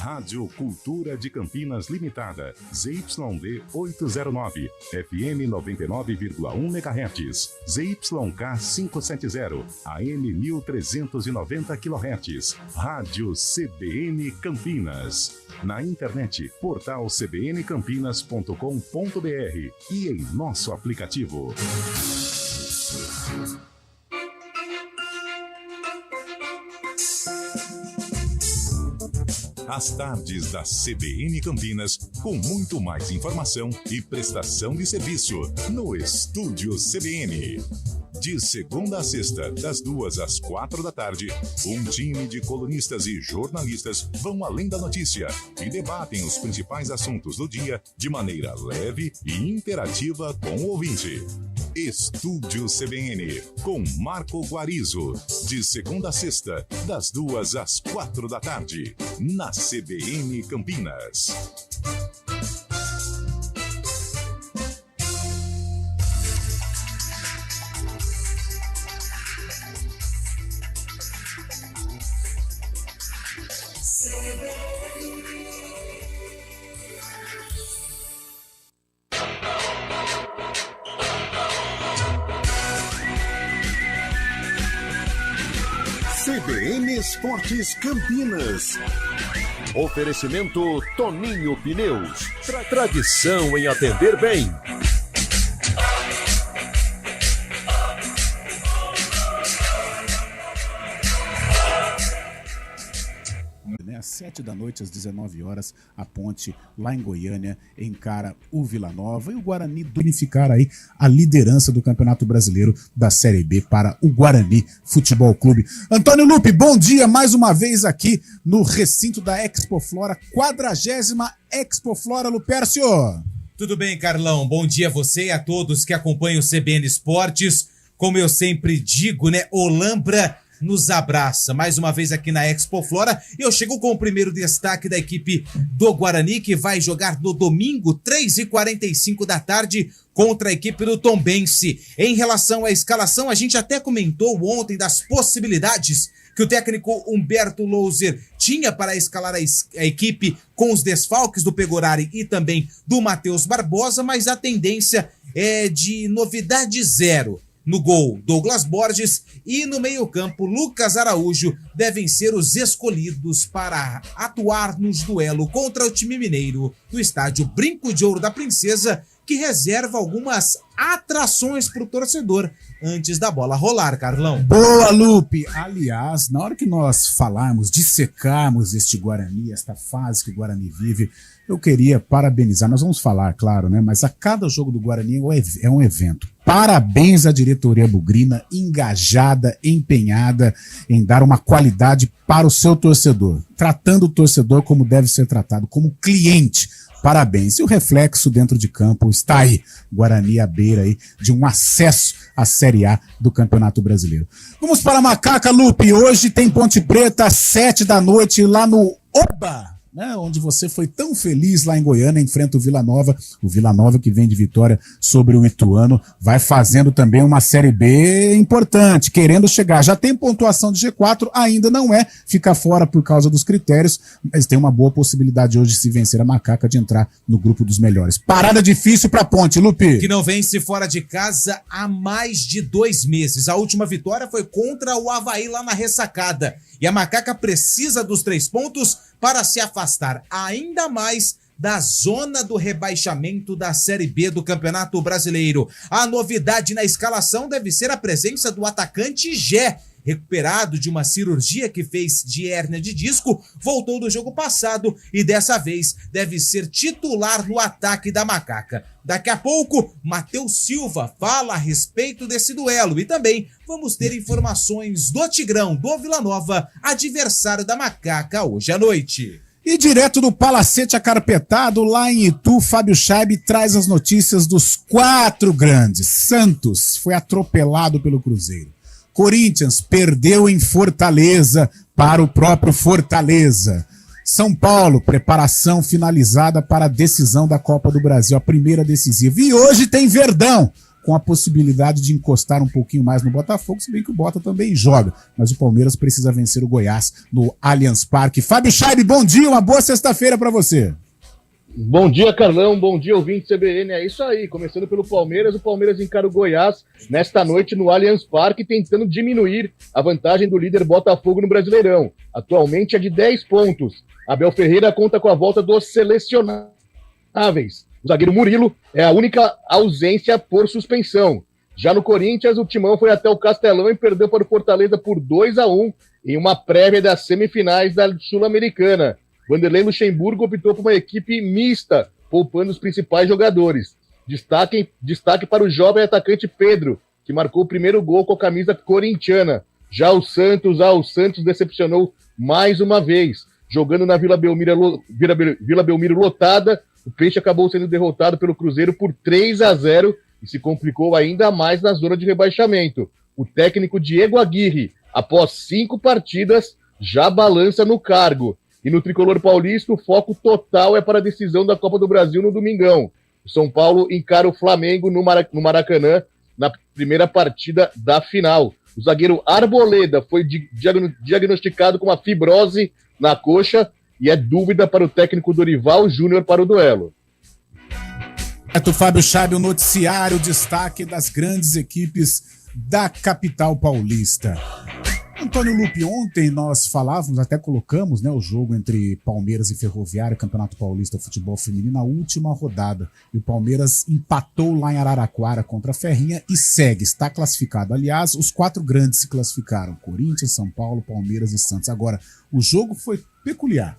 Rádio Cultura de Campinas Limitada, ZYD 809, FM 99,1 MHz, ZYK 570, AM 1390 kHz, Rádio CBN Campinas. Na internet, portal cbncampinas.com.br e em nosso aplicativo. As tardes da CBN Campinas, com muito mais informação e prestação de serviço, no Estúdio CBN. De segunda a sexta, das 2 às 4 da tarde, um time de colunistas e jornalistas vão além da notícia e debatem os principais assuntos do dia de maneira leve e interativa com o ouvinte. Estúdio CBN, com Marco Guarizo, de segunda a sexta, das 2 às 4 da tarde, na CBN Campinas. CBN Esportes Campinas. Oferecimento Toninho Pneus. Tradição em atender bem. Às 7 da noite, às 19 horas, a Ponte, lá em Goiânia, encara o Vila Nova e o Guarani unificar aí a liderança do Campeonato Brasileiro da Série B para o Guarani Futebol Clube. Antônio Lupe, bom dia mais uma vez aqui no recinto da Expo Flora, 40ª Expo Flora, Lupércio. Tudo bem, Carlão? Bom dia a você e a todos que acompanham o CBN Esportes. Como eu sempre digo, né, Olambra nos abraça mais uma vez aqui na Expo Flora. Eu chego com o primeiro destaque da equipe do Guarani, que vai jogar no domingo, 3h45 da tarde, contra a equipe do Tombense. Em relação à escalação, a gente até comentou ontem das possibilidades que o técnico Humberto Louser tinha para escalar a equipe com os desfalques do Pegorari e também do Matheus Barbosa, mas a tendência é de novidade zero. No gol, Douglas Borges, e no meio-campo, Lucas Araújo devem ser os escolhidos para atuar nos duelo contra o time mineiro do estádio Brinco de Ouro da Princesa, que reserva algumas atrações para o torcedor antes da bola rolar, Carlão. Boa, Lupe! Aliás, na hora que nós falarmos, dissecarmos este Guarani, esta fase que o Guarani vive, eu queria parabenizar, nós vamos falar, claro, né? Mas a cada jogo do Guarani é um evento. Parabéns à diretoria bugrina, engajada, empenhada em dar uma qualidade para o seu torcedor, tratando o torcedor como deve ser tratado, como cliente. Parabéns. E o reflexo dentro de campo está aí. Guarani à beira aí de um acesso à Série A do Campeonato Brasileiro. Vamos para a Macaca, Lupe. Hoje tem Ponte Preta, 7 da noite, lá no Oba, né, onde você foi tão feliz lá em Goiânia, enfrenta o Vila Nova que vem de vitória sobre o Ituano, vai fazendo também uma Série B importante, querendo chegar, já tem pontuação de G4, ainda não é, fica fora por causa dos critérios, mas tem uma boa possibilidade hoje, se vencer a Macaca, de entrar no grupo dos melhores. Parada difícil pra Ponte, Lupe. Que não vence fora de casa há mais de 2 meses, a última vitória foi contra o Avaí lá na Ressacada, e a Macaca precisa dos 3 pontos para se afastar ainda mais da zona do rebaixamento da Série B do Campeonato Brasileiro. A novidade na escalação deve ser a presença do atacante Gé, recuperado de uma cirurgia que fez de hérnia de disco, voltou do jogo passado e dessa vez deve ser titular no ataque da Macaca. Daqui a pouco, Matheus Silva fala a respeito desse duelo e também vamos ter informações do Tigrão, do Vila Nova, adversário da Macaca hoje à noite. E direto do Palacete Acarpetado, lá em Itu, Fábio Chaib traz as notícias dos 4 grandes. Santos foi atropelado pelo Cruzeiro. Corinthians perdeu em Fortaleza para o próprio Fortaleza. São Paulo, preparação finalizada para a decisão da Copa do Brasil, a primeira decisiva. E hoje tem Verdão, com a possibilidade de encostar um pouquinho mais no Botafogo, se bem que o Bota também joga. Mas o Palmeiras precisa vencer o Goiás no Allianz Parque. Fábio Scheibe, bom dia, uma boa sexta-feira para você. Bom dia, Carlão. Bom dia, ouvinte CBN. É isso aí. Começando pelo Palmeiras, o Palmeiras encara o Goiás nesta noite no Allianz Parque, tentando diminuir a vantagem do líder Botafogo no Brasileirão. Atualmente é de 10 pontos. Abel Ferreira conta com a volta dos selecionáveis. O zagueiro Murilo é a única ausência por suspensão. Já no Corinthians, o Timão foi até o Castelão e perdeu para o Fortaleza por 2-1 em uma prévia das semifinais da Sul-Americana. Vanderlei Luxemburgo optou por uma equipe mista, poupando os principais jogadores. Destaque para o jovem atacante Pedro, que marcou o primeiro gol com a camisa corintiana. Já o Santos decepcionou mais uma vez. Jogando na Vila Belmiro lotada, o Peixe acabou sendo derrotado pelo Cruzeiro por 3-0 e se complicou ainda mais na zona de rebaixamento. O técnico Diego Aguirre, após 5 partidas, já balança no cargo. E no tricolor paulista, o foco total é para a decisão da Copa do Brasil no domingão. O São Paulo encara o Flamengo no Maracanã na primeira partida da final. O zagueiro Arboleda foi diagnosticado com uma fibrose na coxa e é dúvida para o técnico Dorival Júnior para o duelo. Fábio Scheibe, o noticiário, destaque das grandes equipes da capital paulista. Antônio Lupe, ontem nós falávamos, até colocamos, né, o jogo entre Palmeiras e Ferroviário, Campeonato Paulista Futebol Feminino, na última rodada. E o Palmeiras empatou lá em Araraquara contra a Ferrinha e segue, está classificado. Aliás, os 4 grandes se classificaram, Corinthians, São Paulo, Palmeiras e Santos. Agora, o jogo foi peculiar.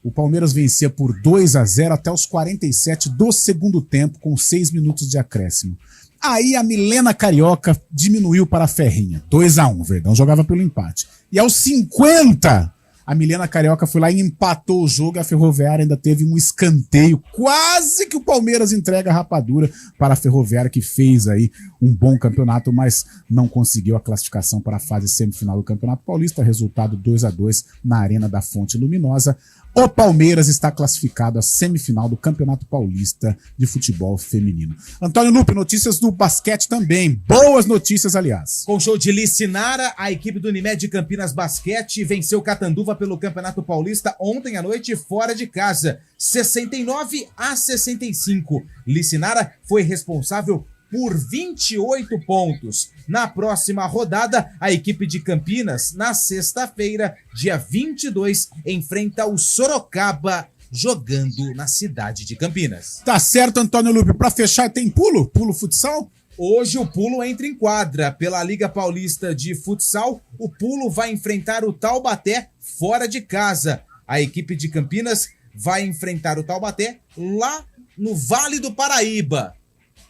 O Palmeiras vencia por 2-0 até os 47 do segundo tempo, com 6 minutos de acréscimo. Aí a Milena Carioca diminuiu para a Ferrinha. 2-1, Verdão jogava pelo empate. E aos 50, a Milena Carioca foi lá e empatou o jogo. A Ferroviária ainda teve um escanteio. Quase que o Palmeiras entrega a rapadura para a Ferroviária, que fez aí um bom campeonato, mas não conseguiu a classificação para a fase semifinal do Campeonato Paulista. Resultado 2-2 na Arena da Fonte Luminosa. O Palmeiras está classificado à semifinal do Campeonato Paulista de Futebol Feminino. Antônio Lupe, notícias do basquete também. Boas notícias, aliás. Com show de Licinara, a equipe do Unimed Campinas Basquete venceu Catanduva pelo Campeonato Paulista ontem à noite fora de casa, 69-65. Licinara foi responsável por 28 pontos. Na próxima rodada, a equipe de Campinas, na sexta-feira, dia 22, enfrenta o Sorocaba, jogando na cidade de Campinas. Tá certo, Antônio Lupe. Pra fechar, tem pulo? Pulo futsal? Hoje o Pulo entra em quadra. Pela Liga Paulista de Futsal, o Pulo vai enfrentar o Taubaté fora de casa. A equipe de Campinas vai enfrentar o Taubaté lá no Vale do Paraíba.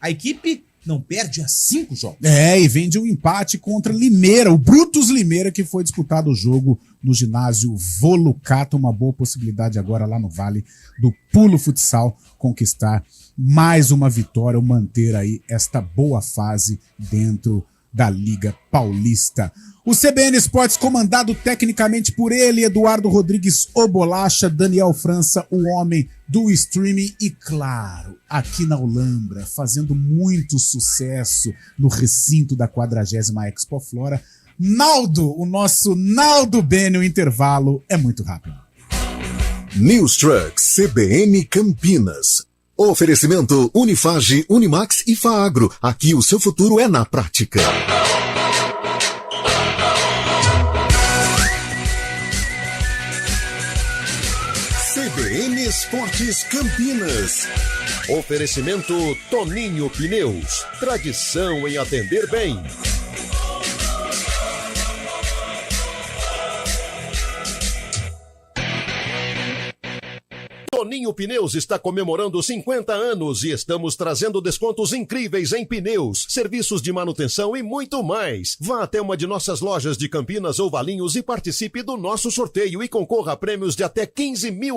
A equipe não perde há 5 jogos. E vem de um empate contra Limeira, o Brutus Limeira, que foi disputado o jogo no ginásio Volucato. Uma boa possibilidade agora lá no Vale do Pulo Futsal conquistar mais uma vitória ou manter aí esta boa fase dentro da Liga Paulista. O CBN Esportes, comandado tecnicamente por ele, Eduardo Rodrigues, o Bolacha, Daniel França, o homem do streaming e, claro, aqui na Alhambra, fazendo muito sucesso no recinto da 40ª Expo Flora, Naldo, o nosso Naldo Bene. O intervalo é muito rápido. News Truck CBN Campinas. Oferecimento Unifage, Unimax e Faagro. Aqui o seu futuro é na prática. CBN Esportes Campinas. Oferecimento Toninho Pneus. Tradição em atender bem. Toninho Pneus está comemorando 50 anos e estamos trazendo descontos incríveis em pneus, serviços de manutenção e muito mais. Vá até uma de nossas lojas de Campinas ou Valinhos e participe do nosso sorteio e concorra a prêmios de até R$15 mil.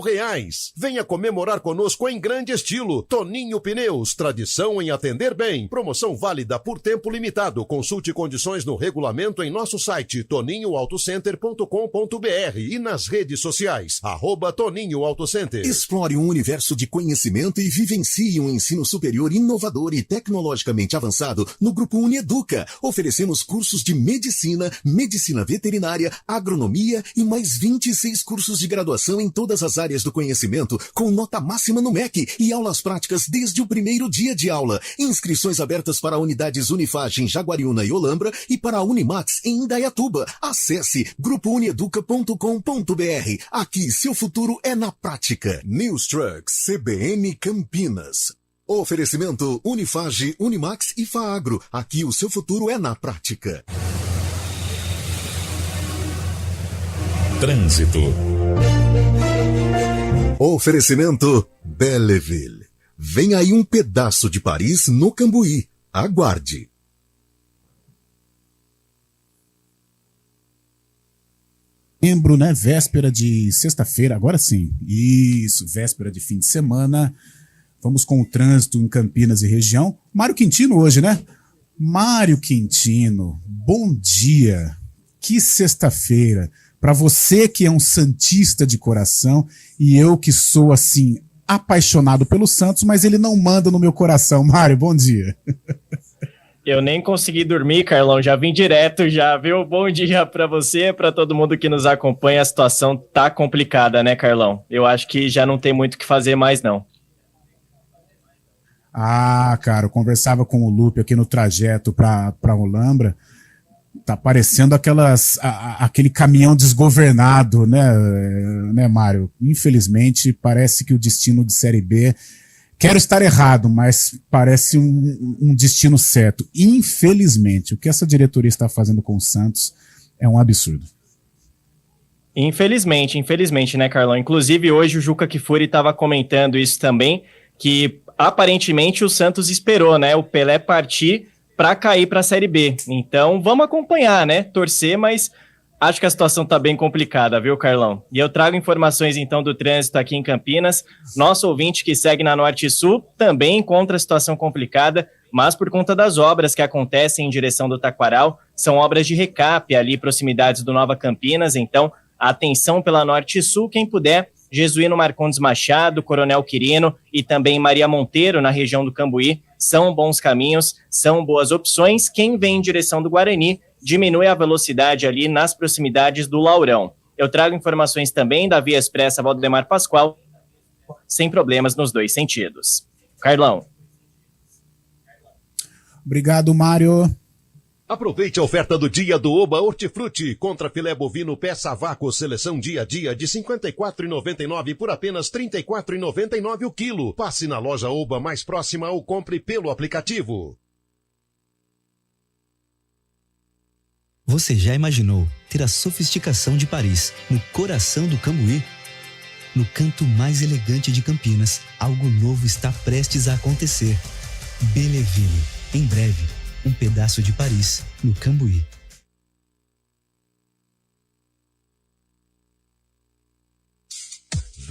Venha comemorar conosco em grande estilo. Toninho Pneus, tradição em atender bem. Promoção válida por tempo limitado. Consulte condições no regulamento em nosso site toninhoautocenter.com.br e nas redes sociais @Toninho Autocenter. Explore um universo de conhecimento e vivencie um ensino superior inovador e tecnologicamente avançado no Grupo Unieduca. Oferecemos cursos de medicina, medicina veterinária, agronomia e mais 26 cursos de graduação em todas as áreas do conhecimento, com nota máxima no MEC e aulas práticas desde o primeiro dia de aula. Inscrições abertas para unidades Unifage em Jaguariúna e Olambra e para a Unimax em Indaiatuba. Acesse grupounieduca.com.br. Aqui seu futuro é na prática. News Trucks CBN Campinas. Oferecimento Unifage, Unimax e Faagro. Aqui o seu futuro é na prática. Trânsito. Oferecimento Belleville. Vem aí um pedaço de Paris no Cambuí. Aguarde. Lembro, né? Véspera de sexta-feira, agora sim. Isso, véspera de fim de semana. Vamos com o trânsito em Campinas e região. Mário Quintino hoje, né? Mário Quintino, bom dia. Que sexta-feira. Para você que é um santista de coração e eu que sou, assim, apaixonado pelo Santos, mas ele não manda no meu coração. Mário, bom dia. Eu nem consegui dormir, Carlão, já vim direto já, viu? Bom dia para você, para todo mundo que nos acompanha. A situação tá complicada, né, Carlão? Eu acho que já não tem muito o que fazer mais, não. Ah, cara, eu conversava com o Lupe aqui no trajeto para Olambra. Tá parecendo aquele caminhão desgovernado, né, Mário? Infelizmente, parece que o destino de Série B... Quero estar errado, mas parece um destino certo. Infelizmente, o que essa diretoria está fazendo com o Santos é um absurdo. Infelizmente, né, Carlão? Inclusive, hoje o Juca Kfouri estava comentando isso também, que aparentemente o Santos esperou, né, o Pelé partir para cair para a Série B. Então, vamos acompanhar, né, torcer, mas acho que a situação está bem complicada, viu, Carlão? E eu trago informações, então, do trânsito aqui em Campinas. Nosso ouvinte que segue na Norte e Sul também encontra a situação complicada, mas por conta das obras que acontecem em direção do Taquaral, são obras de recap ali, proximidades do Nova Campinas. Então, atenção pela Norte e Sul, quem puder, Jesuíno Marcondes Machado, Coronel Quirino e também Maria Monteiro, na região do Cambuí, são bons caminhos, são boas opções. Quem vem em direção do Guarani, diminui a velocidade ali nas proximidades do Laurão. Eu trago informações também da Via Expressa Valdemar Pascoal, sem problemas nos dois sentidos. Carlão. Obrigado, Mário. Aproveite a oferta do dia do Oba Hortifruti. Contra filé bovino peça a vácuo seleção dia a dia de R$ 54,99 por apenas R$ 34,99 o quilo. Passe na loja Oba mais próxima ou compre pelo aplicativo. Você já imaginou ter a sofisticação de Paris no coração do Cambuí? No canto mais elegante de Campinas, algo novo está prestes a acontecer. Belleville, em breve, um pedaço de Paris no Cambuí.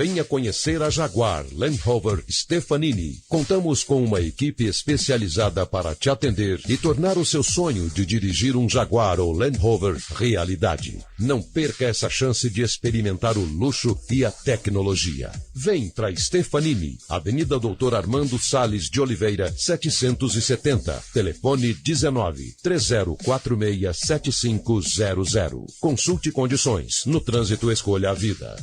Venha conhecer a Jaguar Land Rover Stefanini. Contamos com uma equipe especializada para te atender e tornar o seu sonho de dirigir um Jaguar ou Land Rover realidade. Não perca essa chance de experimentar o luxo e a tecnologia. Vem para Stefanini, Avenida Doutor Armando Salles de Oliveira, 770. Telefone 19-3046-7500. Consulte condições. No trânsito, escolha a vida.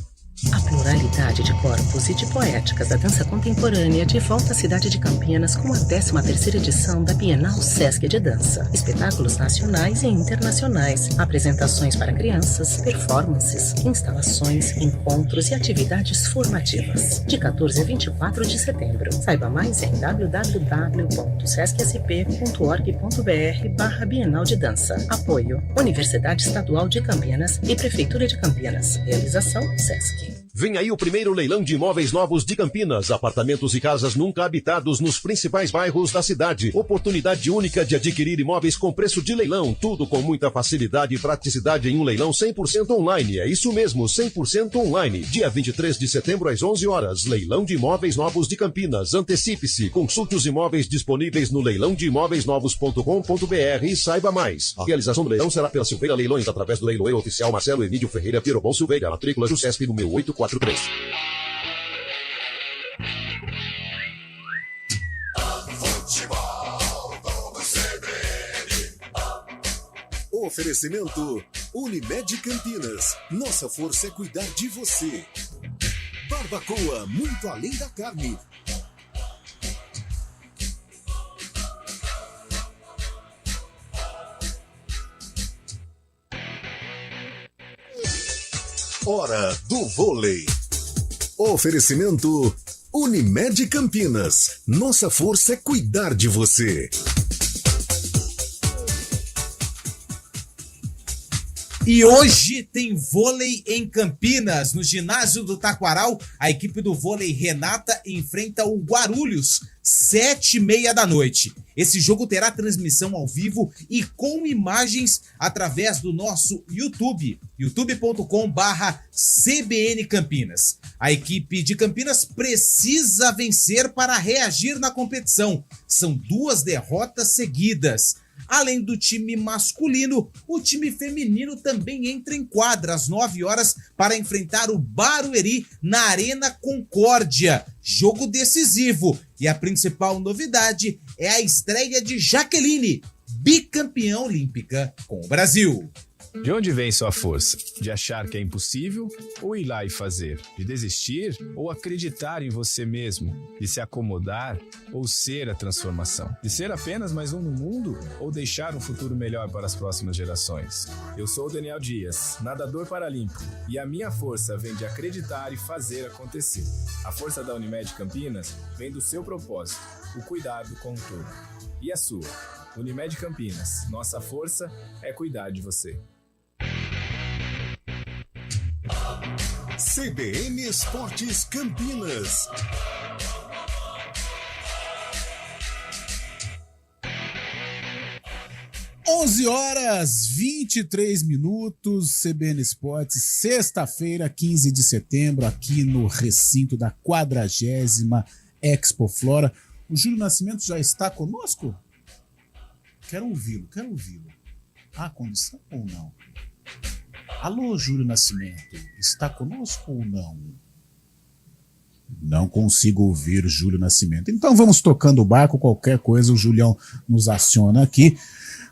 A pluralidade de corpos e de poéticas da dança contemporânea de volta à cidade de Campinas com a 13ª edição da Bienal Sesc de Dança. Espetáculos nacionais e internacionais, apresentações para crianças, performances, instalações, encontros e atividades formativas. De 14 a 24 de setembro. Saiba mais em www.sescsp.org.br/Bienal de Dança. Apoio: Universidade Estadual de Campinas e Prefeitura de Campinas. Realização Sesc. Vem aí o primeiro leilão de imóveis novos de Campinas. Apartamentos e casas nunca habitados nos principais bairros da cidade. Oportunidade única de adquirir imóveis com preço de leilão. Tudo com muita facilidade e praticidade em um leilão 100% online. É isso mesmo, 100% online. Dia 23 de setembro às 11 horas. Leilão de imóveis novos de Campinas. Antecipe-se. Consulte os imóveis disponíveis no leilãodeimoveisnovos.com.br e saiba mais. A realização do leilão será pela Silveira Leilões através do leiloeiro oficial Marcelo Emílio Ferreira Pirobon Silveira. Matrícula Jusesp número 843. Oferecimento Unimed Campinas. Nossa força é cuidar de você. Barbacoa, muito além da carne. Hora do vôlei. Oferecimento Unimed Campinas. Nossa força é cuidar de você. E hoje tem vôlei em Campinas, no ginásio do Taquaral. A equipe do vôlei Renata enfrenta o Guarulhos, 7h30 da noite. Esse jogo terá transmissão ao vivo e com imagens através do nosso YouTube, youtube.com/CBN Campinas. A equipe de Campinas precisa vencer para reagir na competição. São 2 derrotas seguidas. Além do time masculino, o time feminino também entra em quadra às 9 horas para enfrentar o Barueri na Arena Concórdia. Jogo decisivo. E a principal novidade é a estreia de Jaqueline, bicampeã olímpica com o Brasil. De onde vem sua força? De achar que é impossível ou ir lá e fazer? De desistir ou acreditar em você mesmo? De se acomodar ou ser a transformação? De ser apenas mais um no mundo ou deixar um futuro melhor para as próximas gerações? Eu sou o Daniel Dias, nadador paralímpico, e a minha força vem de acreditar e fazer acontecer. A força da Unimed Campinas vem do seu propósito, o cuidado com o todo. E a sua? Unimed Campinas, nossa força é cuidar de você. CBN Esportes Campinas. Onze horas 23 minutos, CBN Esportes, sexta-feira, 15 de setembro, aqui no recinto da 40ª Expo Flora. O Júlio Nascimento já está conosco? Quero ouvi-lo. Há condição ou não? Alô, Júlio Nascimento, está conosco ou não? Não consigo ouvir Júlio Nascimento. Então vamos tocando o barco, qualquer coisa o Julião nos aciona aqui.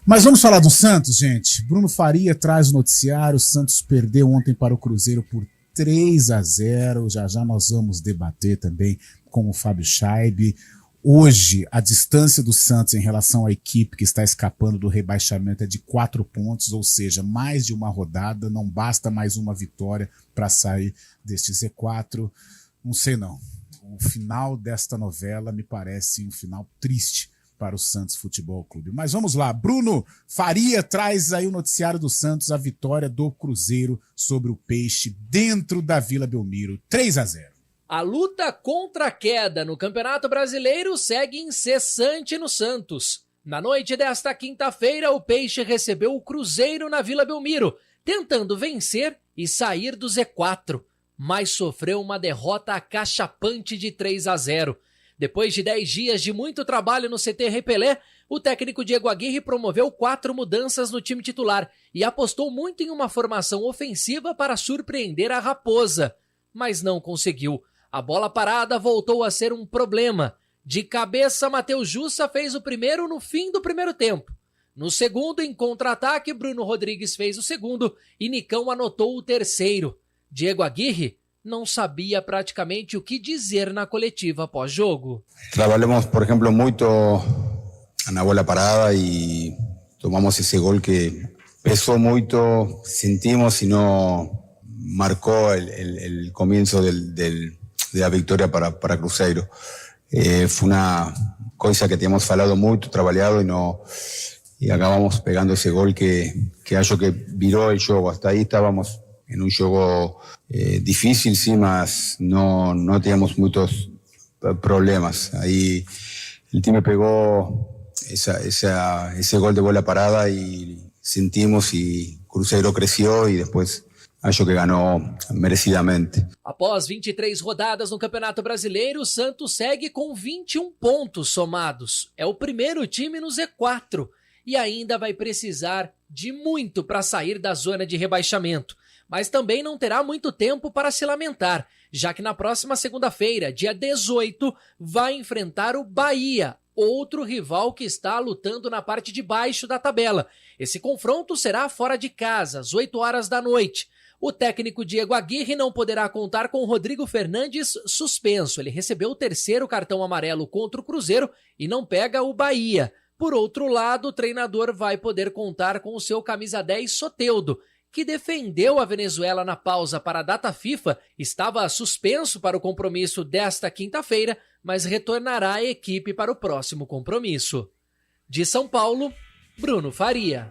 Mas vamos falar do Santos, gente. Bruno Faria traz o noticiário. O Santos perdeu ontem para o Cruzeiro por 3-0. Já nós vamos debater também com o Fábio Scheibe. Hoje, a distância do Santos em relação à equipe que está escapando do rebaixamento é de 4 pontos, ou seja, mais de uma rodada, não basta mais uma vitória para sair deste Z4. Não sei não. O final desta novela me parece um final triste para o Santos Futebol Clube. Mas vamos lá, Bruno Faria traz aí o noticiário do Santos, a vitória do Cruzeiro sobre o Peixe dentro da Vila Belmiro, 3-0. A luta contra a queda no Campeonato Brasileiro segue incessante no Santos. Na noite desta quinta-feira, o Peixe recebeu o Cruzeiro na Vila Belmiro, tentando vencer e sair do Z4, mas sofreu uma derrota acachapante de 3-0. Depois de 10 dias de muito trabalho no CT Repelé, o técnico Diego Aguirre promoveu 4 mudanças no time titular e apostou muito em uma formação ofensiva para surpreender a Raposa, mas não conseguiu. A bola parada voltou a ser um problema. De cabeça, Matheus Jussa fez o primeiro no fim do primeiro tempo. No segundo, em contra-ataque, Bruno Rodrigues fez o segundo e Nicão anotou o terceiro. Diego Aguirre não sabia praticamente o que dizer na coletiva pós-jogo. Trabalhamos, por exemplo, muito na bola parada e tomamos esse gol que pesou muito, sentimos e não marcou o começo de la victoria para Cruzeiro. Fue una cosa que teníamos falado mucho, trabajado y acabamos pegando ese gol que acho que viró el juego. Hasta ahí estábamos en un juego difícil, sí, mas no teníamos muchos problemas. Ahí el time pegó ese gol de bola parada y sentimos y Cruzeiro creció y después acho que ganhou merecidamente. Após 23 rodadas no Campeonato Brasileiro, o Santos segue com 21 pontos somados. É o primeiro time no Z4 e ainda vai precisar de muito para sair da zona de rebaixamento. Mas também não terá muito tempo para se lamentar, já que na próxima segunda-feira, dia 18, vai enfrentar o Bahia, outro rival que está lutando na parte de baixo da tabela. Esse confronto será fora de casa, às 8 horas da noite. O técnico Diego Aguirre não poderá contar com Rodrigo Fernandes suspenso. Ele recebeu o 3º cartão amarelo contra o Cruzeiro e não pega o Bahia. Por outro lado, o treinador vai poder contar com o seu camisa 10 Soteldo, que defendeu a Venezuela na pausa para a data FIFA, estava suspenso para o compromisso desta quinta-feira, mas retornará à equipe para o próximo compromisso. De São Paulo, Bruno Faria.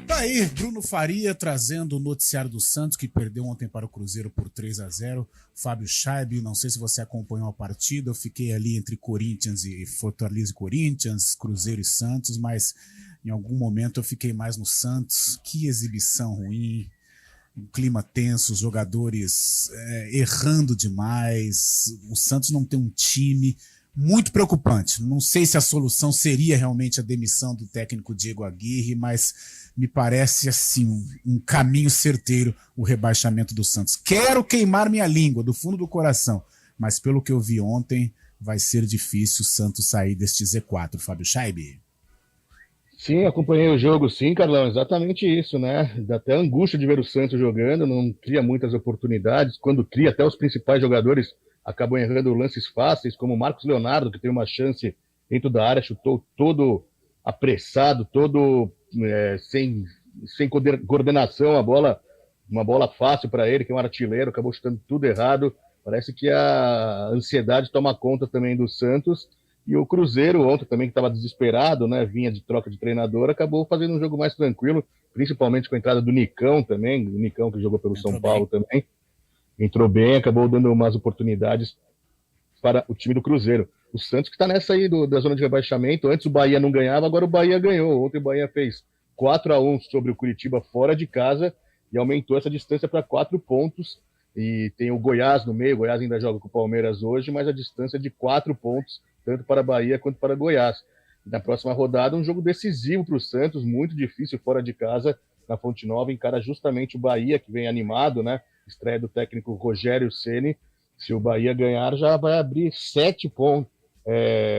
Tá aí, Bruno Faria trazendo o noticiário do Santos, que perdeu ontem para o Cruzeiro por 3-0. Fábio Scheib, não sei se você acompanhou a partida, eu fiquei ali entre Corinthians e Fortaleza e Corinthians, Cruzeiro e Santos, mas em algum momento eu fiquei mais no Santos. Que exibição ruim, um clima tenso, os jogadores errando demais. O Santos não tem um time, muito preocupante. Não sei se a solução seria realmente a demissão do técnico Diego Aguirre, mas me parece assim um caminho certeiro o rebaixamento do Santos. Quero queimar minha língua do fundo do coração, mas pelo que eu vi ontem, vai ser difícil o Santos sair deste Z4. Fábio Scheib. Sim, acompanhei o jogo, sim, Carlão, exatamente isso, né? Dá até angústia de ver o Santos jogando, não cria muitas oportunidades. Quando cria, até os principais jogadores acabam errando lances fáceis, como o Marcos Leonardo, que tem uma chance dentro da área, chutou todo apressado, todo sem coordenação, uma bola fácil para ele, que é um artilheiro, acabou chutando tudo errado. Parece que a ansiedade toma conta também do Santos. E o Cruzeiro ontem também, que estava desesperado, né, vinha de troca de treinador, acabou fazendo um jogo mais tranquilo, principalmente com a entrada do Nicão também, o Nicão que jogou pelo São Paulo também, entrou bem, acabou dando umas oportunidades para o time do Cruzeiro. O Santos que está nessa aí da zona de rebaixamento, antes o Bahia não ganhava, agora o Bahia ganhou. Ontem o Bahia fez 4-1 sobre o Curitiba fora de casa e aumentou essa distância para 4 pontos. E tem o Goiás no meio, o Goiás ainda joga com o Palmeiras hoje, mas a distância é de 4 pontos, tanto para a Bahia quanto para Goiás. Na próxima rodada, um jogo decisivo para o Santos, muito difícil fora de casa, na Fonte Nova, encara justamente o Bahia, que vem animado, né? Estreia do técnico Rogério Ceni. Se o Bahia ganhar, já vai abrir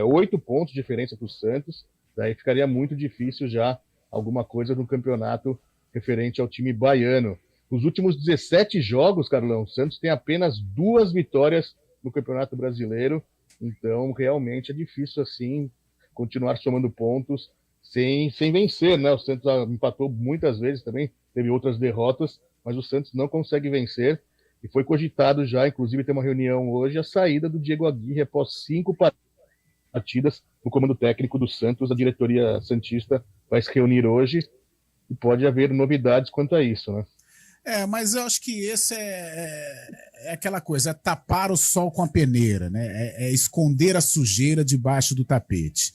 8 pontos de diferença para o Santos, daí ficaria muito difícil já alguma coisa no campeonato referente ao time baiano. Nos últimos 17 jogos, Carlão, o Santos tem apenas 2 vitórias no Campeonato Brasileiro, então realmente é difícil assim continuar somando pontos sem vencer, né? O Santos empatou muitas vezes também, teve outras derrotas, mas o Santos não consegue vencer e foi cogitado já, inclusive tem uma reunião hoje, a saída do Diego Aguirre após 5 partidas no comando técnico do Santos. A diretoria santista vai se reunir hoje e pode haver novidades quanto a isso, né? Mas eu acho que esse é aquela coisa, é tapar o sol com a peneira, né? É esconder a sujeira debaixo do tapete.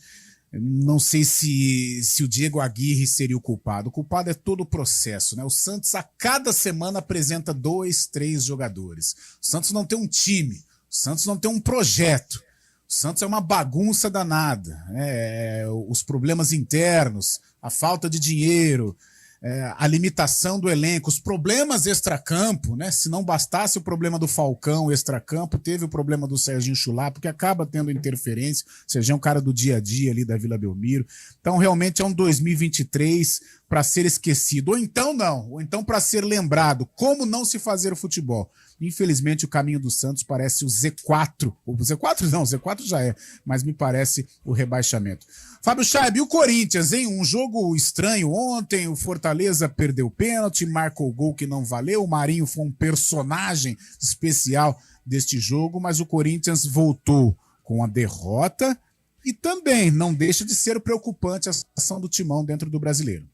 Não sei se o Diego Aguirre seria o culpado. O culpado é todo o processo, né? O Santos a cada semana apresenta 2, 3 jogadores. O Santos não tem um time, o Santos não tem um projeto. O Santos é uma bagunça danada, né? Os problemas internos, a falta de dinheiro, a limitação do elenco, os problemas extracampo, né? Se não bastasse o problema do Falcão extracampo, teve o problema do Serginho Chulapa, porque acaba tendo interferência. O Serginho é um cara do dia a dia ali da Vila Belmiro. Então realmente é um 2023 para ser esquecido, ou então não, ou então para ser lembrado. Como não se fazer o futebol? Infelizmente o caminho do Santos parece o Z4, o Z4 não, o Z4 já é, mas me parece o rebaixamento. Fábio Scheib, e o Corinthians, hein? Um jogo estranho ontem, o Fortaleza perdeu o pênalti, marcou o gol que não valeu, o Marinho foi um personagem especial deste jogo, mas o Corinthians voltou com a derrota e também não deixa de ser preocupante a situação do Timão dentro do Brasileiro.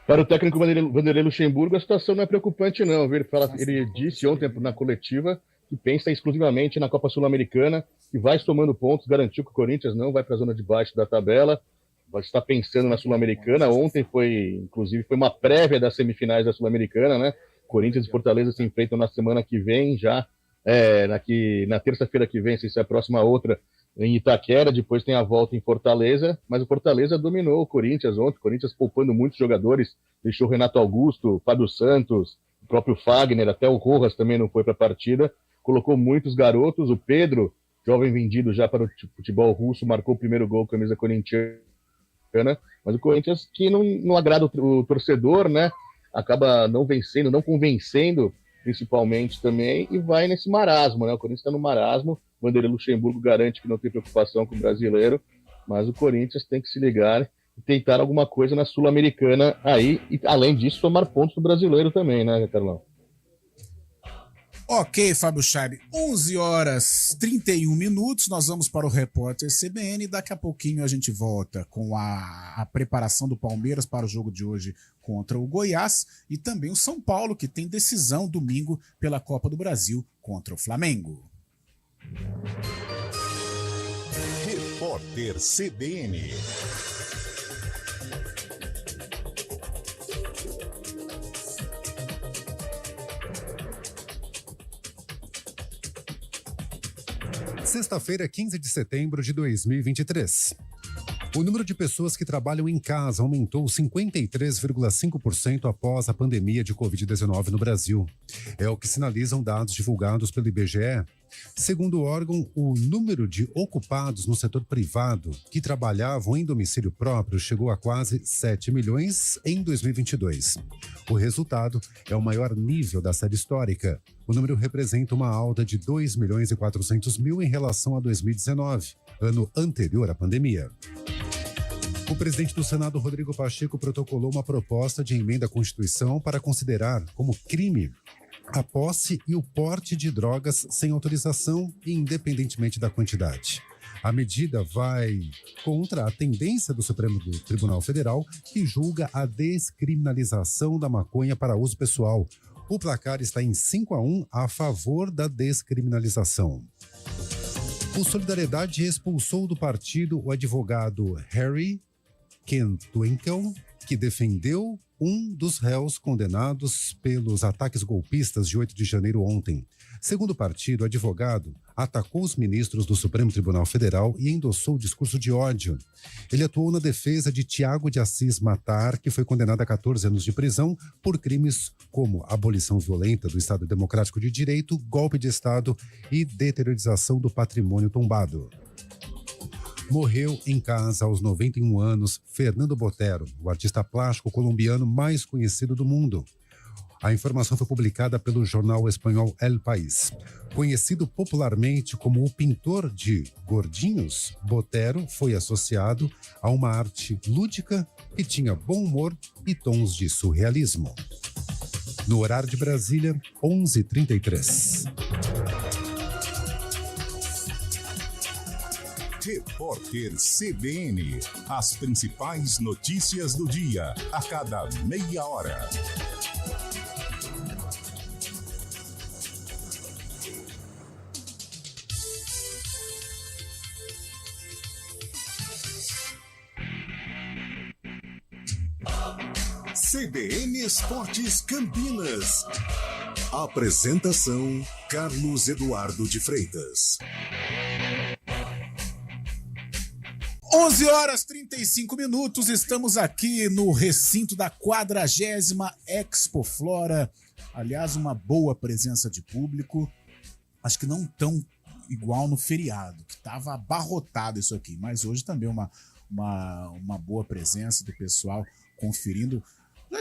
Para o técnico Vanderlei Luxemburgo, a situação não é preocupante não, viu? Ele disse ontem na coletiva que pensa exclusivamente na Copa Sul-Americana e vai somando pontos, garantiu que o Corinthians não vai para a zona de baixo da tabela, vai estar pensando na Sul-Americana. Ontem inclusive foi uma prévia das semifinais da Sul-Americana, né? Corinthians e Fortaleza se enfrentam na semana que vem, já na terça-feira que vem, se é a próxima outra, em Itaquera, depois tem a volta em Fortaleza, mas o Fortaleza dominou o Corinthians ontem, o Corinthians poupando muitos jogadores, deixou Renato Augusto, Fábio Santos, o próprio Fagner, até o Rojas também não foi para a partida, colocou muitos garotos, o Pedro jovem vendido já para o futebol russo, marcou o primeiro gol com a camisa corintiana, mas o Corinthians que não agrada o torcedor, né? Acaba não vencendo, não convencendo, principalmente também, e vai nesse marasmo, né? O Corinthians está no marasmo, o Vanderlei Luxemburgo garante que não tem preocupação com o brasileiro, mas o Corinthians tem que se ligar e tentar alguma coisa na Sul-Americana aí, e além disso, somar pontos no brasileiro também, né, Carlão? Ok, Fábio Scheib, 11h31, nós vamos para o Repórter CBN e daqui a pouquinho a gente volta com a preparação do Palmeiras para o jogo de hoje contra o Goiás e também o São Paulo, que tem decisão domingo pela Copa do Brasil contra o Flamengo. Repórter CBN. Sexta-feira, 15 de setembro de 2023. O número de pessoas que trabalham em casa aumentou 53,5% após a pandemia de Covid-19 no Brasil. É o que sinalizam dados divulgados pelo IBGE. Segundo o órgão, o número de ocupados no setor privado que trabalhavam em domicílio próprio chegou a quase 7 milhões em 2022. O resultado é o maior nível da série histórica. O número representa uma alta de 2 milhões e 400 mil em relação a 2019, ano anterior à pandemia. O presidente do Senado, Rodrigo Pacheco, protocolou uma proposta de emenda à Constituição para considerar como crime a posse e o porte de drogas sem autorização, independentemente da quantidade. A medida vai contra a tendência do Supremo Tribunal Federal, que julga a descriminalização da maconha para uso pessoal. O placar está em 5-1 a favor da descriminalização. O Solidariedade expulsou do partido o advogado Harry Kentwinkle, que defendeu um dos réus condenados pelos ataques golpistas de 8 de janeiro ontem. Segundo o partido, o advogado atacou os ministros do Supremo Tribunal Federal e endossou o discurso de ódio. Ele atuou na defesa de Tiago de Assis Matar, que foi condenado a 14 anos de prisão por crimes como abolição violenta do Estado Democrático de Direito, golpe de Estado e deteriorização do patrimônio tombado. Morreu em casa aos 91 anos Fernando Botero, o artista plástico colombiano mais conhecido do mundo. A informação foi publicada pelo jornal espanhol El País. Conhecido popularmente como o pintor de gordinhos, Botero foi associado a uma arte lúdica que tinha bom humor e tons de surrealismo. No horário de Brasília, 11h33. Repórter CBN. As principais notícias do dia, a cada meia hora. CBN Esportes Campinas. Apresentação: Carlos Eduardo de Freitas. 11h35, estamos aqui no recinto da 40ª Expo Flora. Aliás, uma boa presença de público. Acho que não tão igual no feriado, que estava abarrotado isso aqui. Mas hoje também uma boa presença do pessoal conferindo. Já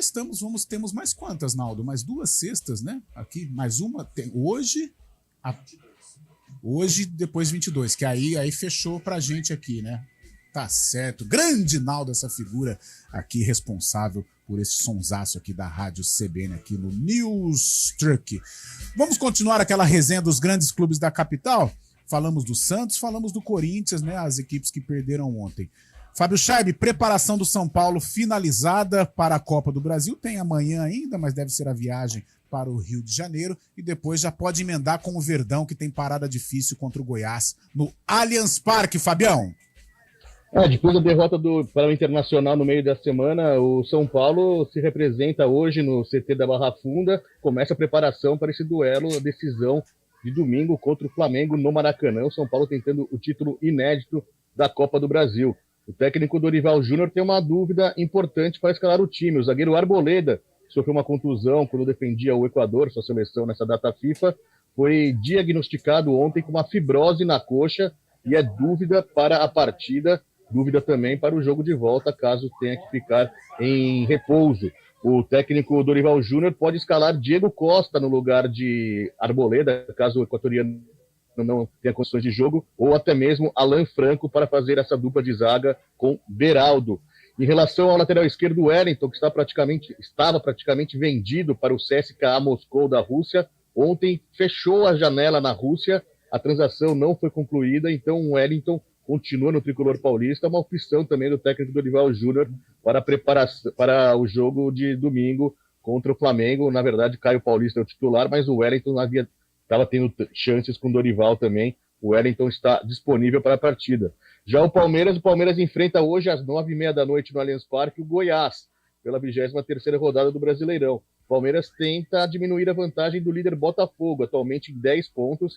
temos mais quantas, Naldo? Mais 2 sextas, né? Aqui, mais uma. Hoje, depois 22, que aí fechou pra gente aqui, né? Tá certo. Grande Naldo, essa figura aqui responsável por esse sonsaço aqui da Rádio CBN aqui no News Truck. Vamos continuar aquela resenha dos grandes clubes da capital? Falamos do Santos, falamos do Corinthians, né? As equipes que perderam ontem. Fábio Scheib, preparação do São Paulo finalizada para a Copa do Brasil. Tem amanhã ainda, mas deve ser a viagem para o Rio de Janeiro. E depois já pode emendar com o Verdão, que tem parada difícil contra o Goiás no Allianz Parque, Fabião. Depois da derrota para o Internacional no meio da semana, o São Paulo se representa hoje no CT da Barra Funda, começa a preparação para esse duelo, a decisão de domingo contra o Flamengo no Maracanã. O São Paulo tentando o título inédito da Copa do Brasil. O técnico Dorival Júnior tem uma dúvida importante para escalar o time. O zagueiro Arboleda sofreu uma contusão quando defendia o Equador, sua seleção nessa data FIFA. foi diagnosticado ontem com uma fibrose na coxa e é dúvida para a partida, dúvida também para o jogo de volta, caso tenha que ficar em repouso. O técnico Dorival Júnior pode escalar Diego Costa no lugar de Arboleda, caso o equatoriano não tenha condições de jogo, ou até mesmo Alan Franco para fazer essa dupla de zaga com Beraldo. Em relação ao lateral esquerdo, Wellington, que estava praticamente vendido para o CSKA Moscou da Rússia, ontem fechou a janela na Rússia, a transação não foi concluída, então o Wellington continua no tricolor paulista, uma opção também do técnico Dorival Júnior para o jogo de domingo contra o Flamengo. Na verdade, Caio Paulista é o titular, mas o Wellington estava tendo chances com o Dorival também. O Wellington está disponível para a partida. Já o Palmeiras enfrenta hoje às 9h30 da noite no Allianz Parque o Goiás, pela 23ª rodada do Brasileirão. O Palmeiras tenta diminuir a vantagem do líder Botafogo, atualmente em 10 pontos.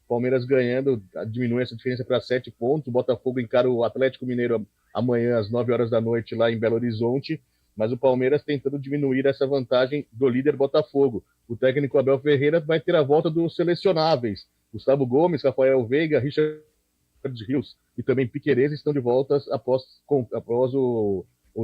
Palmeiras ganhando, diminui essa diferença para 7 pontos. O Botafogo encara o Atlético Mineiro amanhã às 9 horas da noite lá em Belo Horizonte, mas o Palmeiras tentando diminuir essa vantagem do líder Botafogo. O técnico Abel Ferreira vai ter a volta dos selecionáveis. Gustavo Gomes, Rafael Veiga, Richard Rios e também Piquerez estão de volta após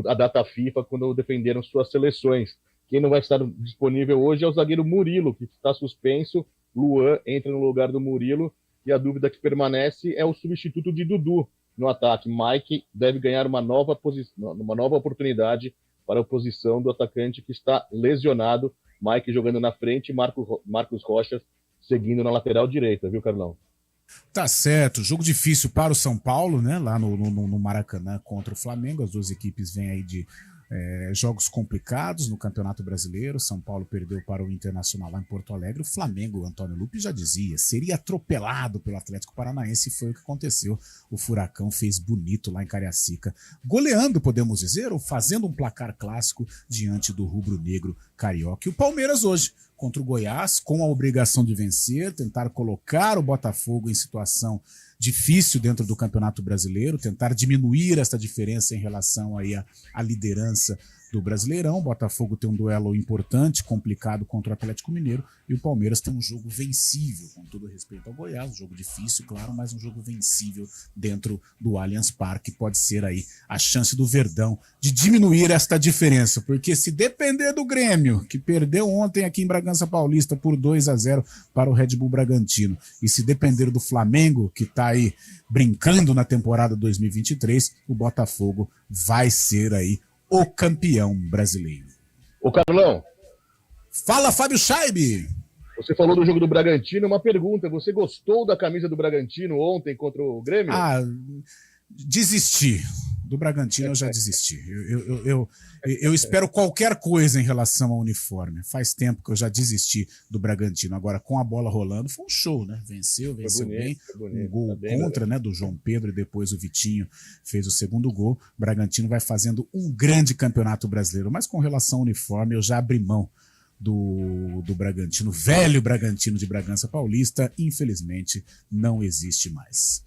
a data FIFA, quando defenderam suas seleções. Quem não vai estar disponível hoje é o zagueiro Murilo, que está suspenso. Luan entra no lugar do Murilo e a dúvida que permanece é o substituto de Dudu no ataque. Mike deve ganhar uma nova oportunidade para a posição do atacante que está lesionado. Mike jogando na frente, Marcos Rocha seguindo na lateral direita, viu, Carlão? Tá certo, jogo difícil para o São Paulo, né? Lá no Maracanã contra o Flamengo. As duas equipes vêm aí de jogos complicados no Campeonato Brasileiro. São Paulo perdeu para o Internacional lá em Porto Alegre. O Flamengo, Antônio Lupi já dizia, seria atropelado pelo Atlético Paranaense, e foi o que aconteceu. O Furacão fez bonito lá em Cariacica, goleando, podemos dizer, ou fazendo um placar clássico diante do rubro-negro carioca. E o Palmeiras hoje, contra o Goiás, com a obrigação de vencer, tentar colocar o Botafogo em situação difícil dentro do Campeonato Brasileiro, tentar diminuir essa diferença em relação aí à liderança do Brasileirão. O Botafogo tem um duelo importante, complicado contra o Atlético Mineiro, e o Palmeiras tem um jogo vencível, com todo respeito ao Goiás, um jogo difícil, claro, mas um jogo vencível dentro do Allianz Parque. Pode ser aí a chance do Verdão de diminuir esta diferença, porque se depender do Grêmio, que perdeu ontem aqui em Bragança Paulista por 2-0 para o Red Bull Bragantino, e se depender do Flamengo, que está aí brincando na temporada 2023, o Botafogo vai ser aí o campeão brasileiro. Ô, Carlão. Fala, Fábio Scheibe. Você falou do jogo do Bragantino, uma pergunta, você gostou da camisa do Bragantino ontem contra o Grêmio? Desisti. Do Bragantino eu já desisti. Eu espero qualquer coisa em relação ao uniforme. Faz tempo que eu já desisti do Bragantino. Agora, com a bola rolando, foi um show, né? Venceu bem. Um gol contra, né, do João Pedro, e depois o Vitinho fez o segundo gol. O Bragantino vai fazendo um grande campeonato brasileiro. Mas com relação ao uniforme, eu já abri mão do Bragantino, velho Bragantino de Bragança Paulista, infelizmente não existe mais.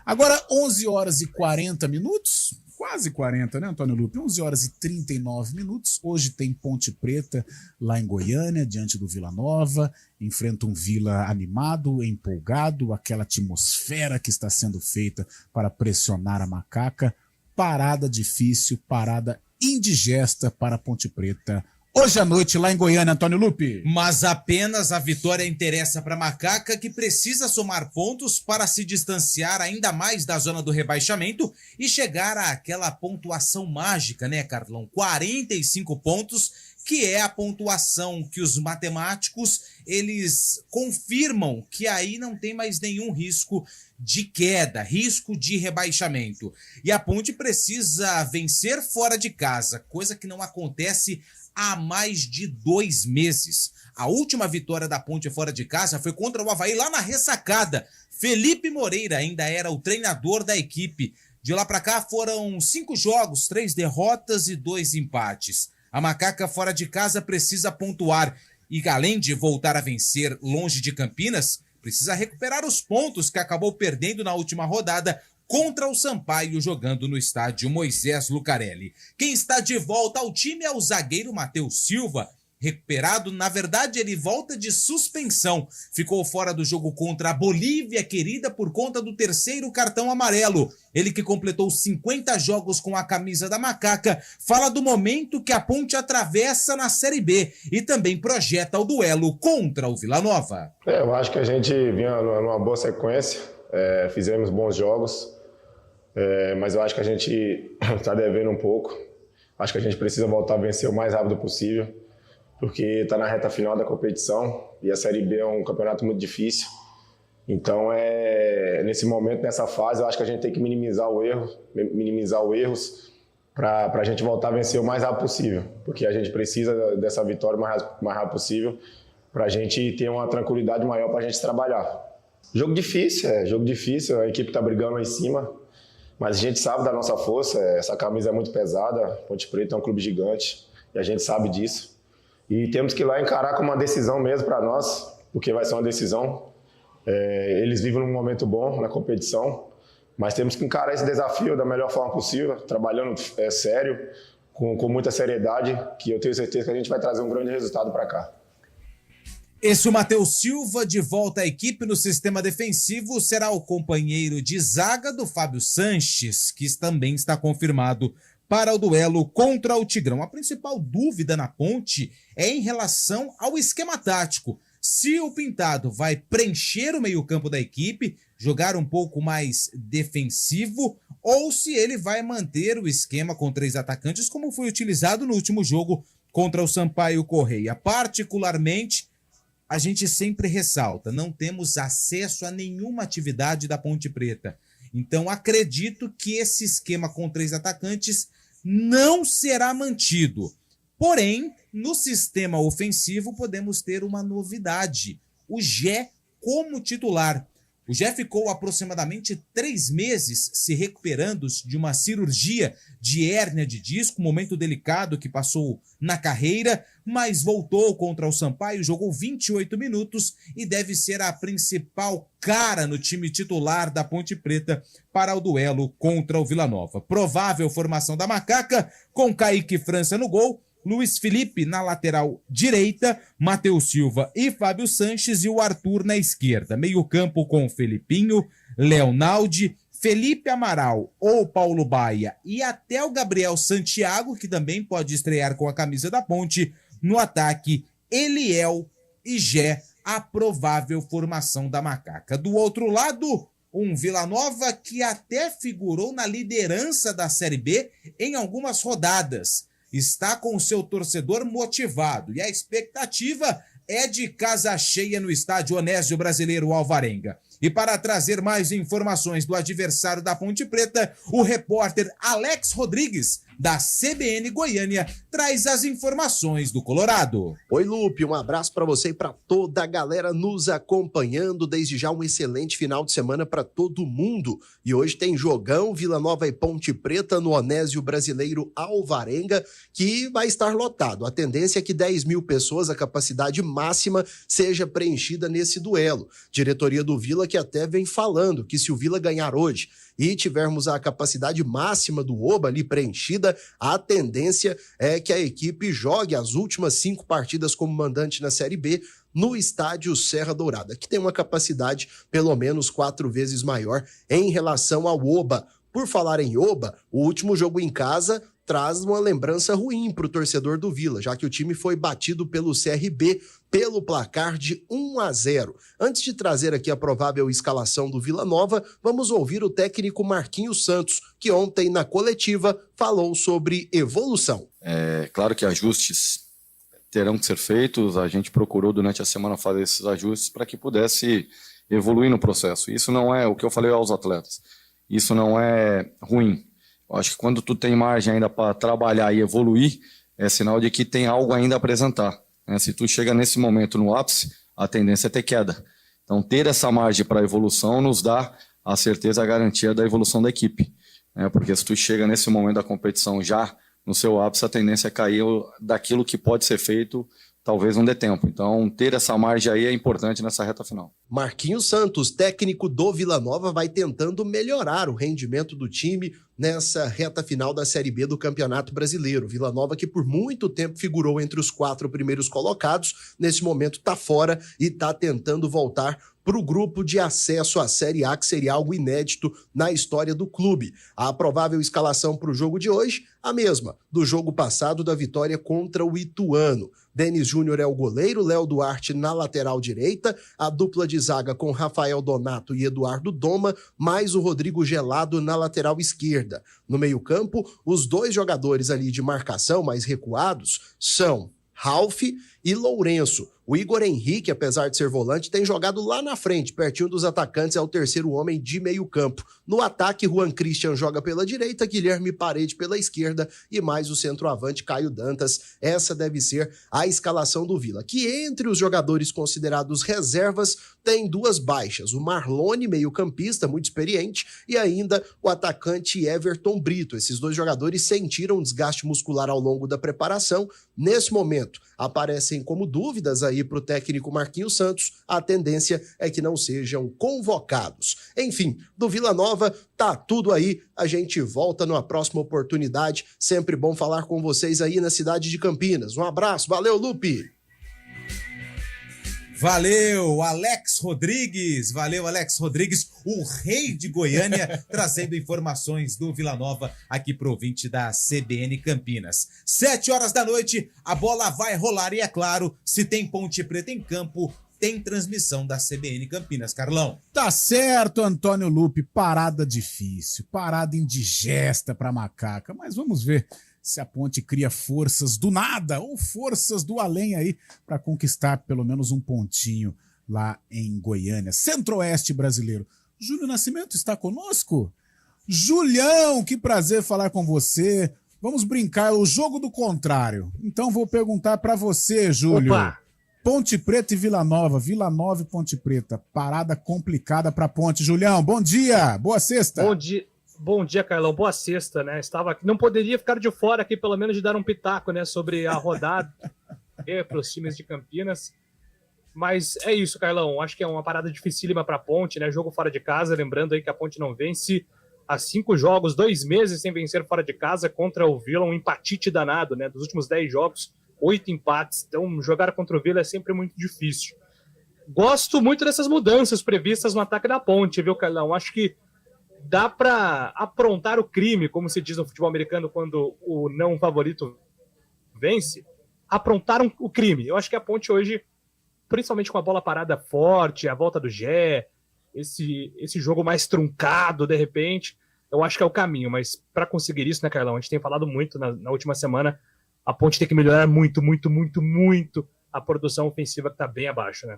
Agora 11 horas e 40 minutos, quase 40, né, Antônio Lupi? 11 horas e 39 minutos. Hoje tem Ponte Preta lá em Goiânia, diante do Vila Nova. Enfrenta um Vila animado, empolgado, aquela atmosfera que está sendo feita para pressionar a macaca. Parada difícil, parada indigesta para a Ponte Preta hoje à noite lá em Goiânia, Antônio Lupi. Mas apenas a vitória interessa para a Macaca, que precisa somar pontos para se distanciar ainda mais da zona do rebaixamento e chegar àquela pontuação mágica, né, Carlão? 45 pontos, que é a pontuação que os matemáticos, eles confirmam que aí não tem mais nenhum risco de queda, risco de rebaixamento. E a Ponte precisa vencer fora de casa, coisa que não acontece há mais de 2 meses. A última vitória da Ponte fora de casa foi contra o Avaí lá na ressacada. Felipe Moreira ainda era o treinador da equipe. De lá para cá foram 5 jogos, 3 derrotas e 2 empates. A Macaca fora de casa precisa pontuar e, além de voltar a vencer longe de Campinas, precisa recuperar os pontos que acabou perdendo na última rodada contra o Sampaio, jogando no estádio Moisés Lucarelli. Quem está de volta ao time é o zagueiro Matheus Silva, recuperado. Na verdade, ele volta de suspensão. Ficou fora do jogo contra a Bolívia querida por conta do 3º cartão amarelo. Ele que completou 50 jogos com a camisa da Macaca, fala do momento que a Ponte atravessa na Série B e também projeta o duelo contra o Vila Nova. Eu acho que a gente vinha numa boa sequência, fizemos bons jogos, mas eu acho que a gente está devendo um pouco. Acho que a gente precisa voltar a vencer o mais rápido possível, porque está na reta final da competição e a Série B é um campeonato muito difícil. Então, nesse momento, nessa fase, eu acho que a gente tem que minimizar os erros para a gente voltar a vencer o mais rápido possível, porque a gente precisa dessa vitória o mais rápido possível para a gente ter uma tranquilidade maior para a gente trabalhar. Jogo difícil, a equipe está brigando lá em cima, mas a gente sabe da nossa força, essa camisa é muito pesada, Ponte Preta é um clube gigante e a gente sabe disso. E temos que ir lá encarar como uma decisão mesmo para nós, porque vai ser uma decisão. Eles vivem num momento bom na competição, mas temos que encarar esse desafio da melhor forma possível, trabalhando sério, com muita seriedade, que eu tenho certeza que a gente vai trazer um grande resultado para cá. Esse o Matheus Silva, de volta à equipe no sistema defensivo, será o companheiro de zaga do Fábio Sanches, que também está confirmado para o duelo contra o Tigrão. A principal dúvida na Ponte é em relação ao esquema tático. Se o Pintado vai preencher o meio-campo da equipe, jogar um pouco mais defensivo, ou se ele vai manter o esquema com 3 atacantes, como foi utilizado no último jogo contra o Sampaio Correia. Particularmente, a gente sempre ressalta, não temos acesso a nenhuma atividade da Ponte Preta. Então, acredito que esse esquema com 3 atacantes não será mantido. Porém, no sistema ofensivo, podemos ter uma novidade. O Gé como titular. O Gé ficou aproximadamente 3 meses se recuperando de uma cirurgia de hérnia de disco, momento delicado que passou na carreira, mas voltou contra o Sampaio, jogou 28 minutos e deve ser a principal cara no time titular da Ponte Preta para o duelo contra o Vila Nova. Provável formação da Macaca, com Kaique França no gol, Luiz Felipe na lateral direita, Matheus Silva e Fábio Sanches e o Arthur na esquerda. Meio campo com Felipinho, Leonaldi, Felipe Amaral ou Paulo Baia e até o Gabriel Santiago, que também pode estrear com a camisa da Ponte. No ataque, Eliel e Gé, a provável formação da Macaca. Do outro lado, um Vila Nova que até figurou na liderança da Série B em algumas rodadas. Está com o seu torcedor motivado e a expectativa é de casa cheia no estádio Onésio Brasileiro Alvarenga. E para trazer mais informações do adversário da Ponte Preta, o repórter Alex Rodrigues, da CBN Goiânia, traz as informações do Colorado. Oi, Lupe, um abraço para você e para toda a galera nos acompanhando. Desde já um excelente final de semana para todo mundo. E hoje tem jogão Vila Nova e Ponte Preta no Onésio Brasileiro Alvarenga, que vai estar lotado. A tendência é que 10 mil pessoas, a capacidade máxima, seja preenchida nesse duelo. Diretoria do Vila que até vem falando que se o Vila ganhar hoje e tivermos a capacidade máxima do Oba ali preenchida, a tendência é que a equipe jogue as últimas 5 partidas como mandante na Série B no estádio Serra Dourada, que tem uma capacidade pelo menos 4 vezes maior em relação ao Oba. Por falar em Oba, o último jogo em casa traz uma lembrança ruim para o torcedor do Vila, já que o time foi batido pelo CRB pelo placar de 1-0. Antes de trazer aqui a provável escalação do Vila Nova, vamos ouvir o técnico Marquinhos Santos, que ontem na coletiva falou sobre evolução. É claro que ajustes terão que ser feitos, a gente procurou durante a semana fazer esses ajustes para que pudesse evoluir no processo. Isso não é o que eu falei aos atletas, isso não é ruim. Eu acho que quando tu tem margem ainda para trabalhar e evoluir, é sinal de que tem algo ainda a apresentar. Né? Se tu chega nesse momento no ápice, a tendência é ter queda. Então, ter essa margem para evolução nos dá a certeza, a garantia da evolução da equipe. Né? Porque se tu chega nesse momento da competição já no seu ápice, a tendência é cair daquilo que pode ser feito, talvez não dê tempo. Então, ter essa margem aí é importante nessa reta final. Marquinhos Santos, técnico do Vila Nova, vai tentando melhorar o rendimento do time nessa reta final da Série B do Campeonato Brasileiro. Vila Nova, que por muito tempo figurou entre os 4 primeiros colocados, nesse momento está fora e está tentando voltar para o grupo de acesso à Série A, que seria algo inédito na história do clube. A provável escalação para o jogo de hoje, a mesma do jogo passado da vitória contra o Ituano. Denis Júnior é o goleiro, Léo Duarte na lateral direita, a dupla de zaga com Rafael Donato e Eduardo Doma, mais o Rodrigo Gelado na lateral esquerda. No meio-campo, os 2 jogadores ali de marcação mais recuados são Ralf e Lourenço. O Igor Henrique, apesar de ser volante, tem jogado lá na frente, pertinho dos atacantes, é o terceiro homem de meio campo. No ataque, Juan Christian joga pela direita, Guilherme Parede pela esquerda e mais o centroavante Caio Dantas. Essa deve ser a escalação do Vila, que entre os jogadores considerados reservas tem 2 baixas. O Marlone, meio campista, muito experiente, e ainda o atacante Everton Brito. Esses 2 jogadores sentiram desgaste muscular ao longo da preparação. Nesse momento, aparecem como dúvidas aí para o técnico Marquinhos Santos. A tendência é que não sejam convocados. Enfim, do Vila Nova tá tudo aí. A gente volta numa próxima oportunidade. Sempre bom falar com vocês aí na cidade de Campinas. Um abraço, valeu, Lupe! Valeu, Alex Rodrigues, o rei de Goiânia, trazendo informações do Vila Nova aqui pro ouvinte da CBN Campinas. 7h da noite, a bola vai rolar e é claro, se tem Ponte Preta em campo, tem transmissão da CBN Campinas, Carlão. Tá certo, Antônio Lupe, parada difícil, parada indigesta pra macaca, mas vamos ver se a Ponte cria forças do nada ou forças do além aí para conquistar pelo menos um pontinho lá em Goiânia, Centro-Oeste brasileiro. Júlio Nascimento está conosco? Julião, que prazer falar com você. Vamos brincar, o jogo do contrário. Então vou perguntar para você, Júlio. Opa. Ponte Preta e Vila Nova e Ponte Preta. Parada complicada para Ponte. Julião, bom dia, boa sexta. Bom dia, Carlão. Boa sexta, né? Não poderia ficar de fora aqui, pelo menos, de dar um pitaco, né, sobre a rodada para os times de Campinas. Mas é isso, Carlão. Acho que é uma parada dificílima para a Ponte, né? Jogo fora de casa. Lembrando aí que a Ponte não vence há 5 jogos, 2 meses sem vencer fora de casa contra o Vila, um empatite danado, né? Dos últimos 10 jogos, 8 empates. Então, jogar contra o Vila é sempre muito difícil. Gosto muito dessas mudanças previstas no ataque da Ponte, viu, Carlão? Acho que dá para aprontar o crime, como se diz no futebol americano quando o não favorito vence. Aprontaram o crime. Eu acho que a Ponte hoje, principalmente com a bola parada forte, a volta do Gé, esse jogo mais truncado, de repente, eu acho que é o caminho. Mas para conseguir isso, né, Carlão? A gente tem falado muito na última semana, a Ponte tem que melhorar muito a produção ofensiva, que está bem abaixo, né?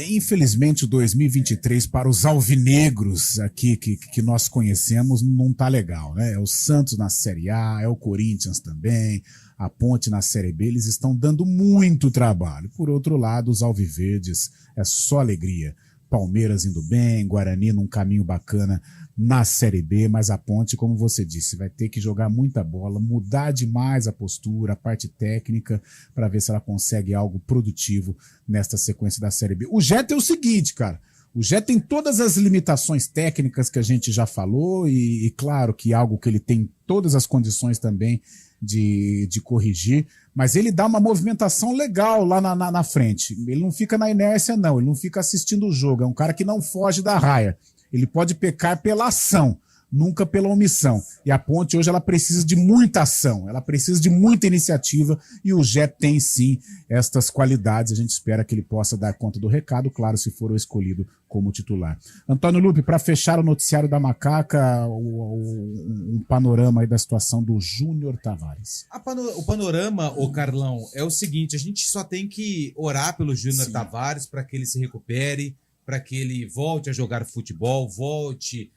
Infelizmente o 2023 para os alvinegros aqui que nós conhecemos não tá legal, né? É o Santos na Série A, é o Corinthians também, a Ponte na Série B, eles estão dando muito trabalho. Por outro lado, os alviverdes é só alegria. Palmeiras indo bem, Guarani num caminho bacana na Série B, mas a Ponte, como você disse, vai ter que jogar muita bola, mudar demais a postura, a parte técnica, para ver se ela consegue algo produtivo nesta sequência da Série B. O Jé é o seguinte, cara, o Jé tem todas as limitações técnicas que a gente já falou e claro que algo que ele tem todas as condições também de corrigir, mas ele dá uma movimentação legal lá na frente. Ele não fica na inércia, não, ele não fica assistindo o jogo, é um cara que não foge da raia. Ele pode pecar pela ação, nunca pela omissão. E a Ponte hoje ela precisa de muita ação, ela precisa de muita iniciativa e o Jé tem sim estas qualidades. A gente espera que ele possa dar conta do recado, claro, se for o escolhido como titular. Antônio Lupe, para fechar o noticiário da Macaca, um panorama aí da situação do Júnior Tavares. O panorama, ô Carlão, é o seguinte, a gente só tem que orar pelo Júnior Tavares para que ele se recupere, para que ele volte a jogar futebol, volte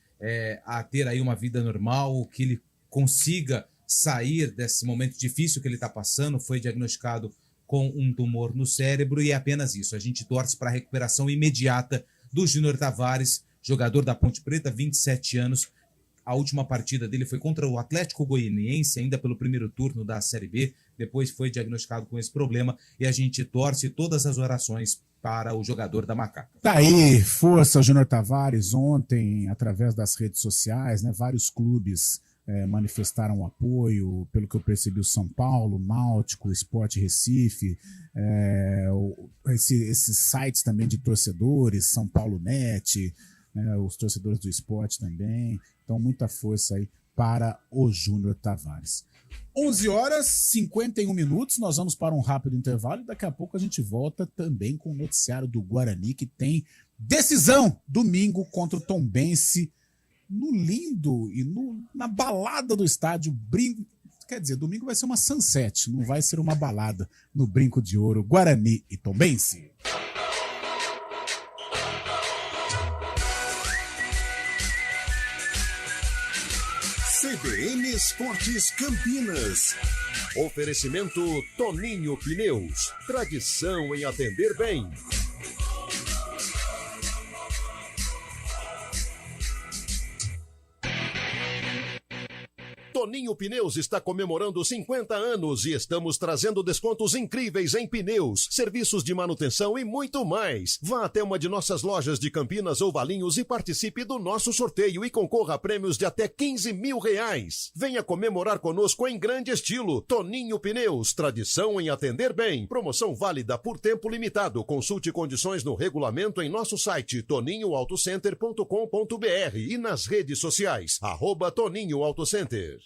a ter aí uma vida normal, que ele consiga sair desse momento difícil que ele está passando. Foi diagnosticado com um tumor no cérebro e é apenas isso. A gente torce para a recuperação imediata do Júnior Tavares, jogador da Ponte Preta, 27 anos. A última partida dele foi contra o Atlético Goianiense, ainda pelo primeiro turno da Série B. Depois foi diagnosticado com esse problema e a gente torce todas as orações para o jogador da Macaca. Tá aí, força Júnior Tavares. Ontem, através das redes sociais, né, vários clubes manifestaram apoio, pelo que eu percebi, o São Paulo, Náutico, Sport Recife, esses sites também de torcedores, São Paulo Net, os torcedores do esporte também. Então, muita força aí para o Júnior Tavares. 11h51, nós vamos para um rápido intervalo e daqui a pouco a gente volta também com o noticiário do Guarani, que tem decisão domingo contra o Tombense no lindo e na balada do estádio Brinco. Quer dizer, domingo vai ser uma sunset, não vai ser uma balada no Brinco de Ouro, Guarani e Tombense. CBN Esportes Campinas. Oferecimento Toninho Pneus. Tradição em atender bem. Toninho Pneus está comemorando 50 anos e estamos trazendo descontos incríveis em pneus, serviços de manutenção e muito mais. Vá até uma de nossas lojas de Campinas ou Valinhos e participe do nosso sorteio e concorra a prêmios de até R$15 mil. Venha comemorar conosco em grande estilo. Toninho Pneus, tradição em atender bem. Promoção válida por tempo limitado. Consulte condições no regulamento em nosso site toninhoautocenter.com.br e nas redes sociais, @Toninho Autocenter.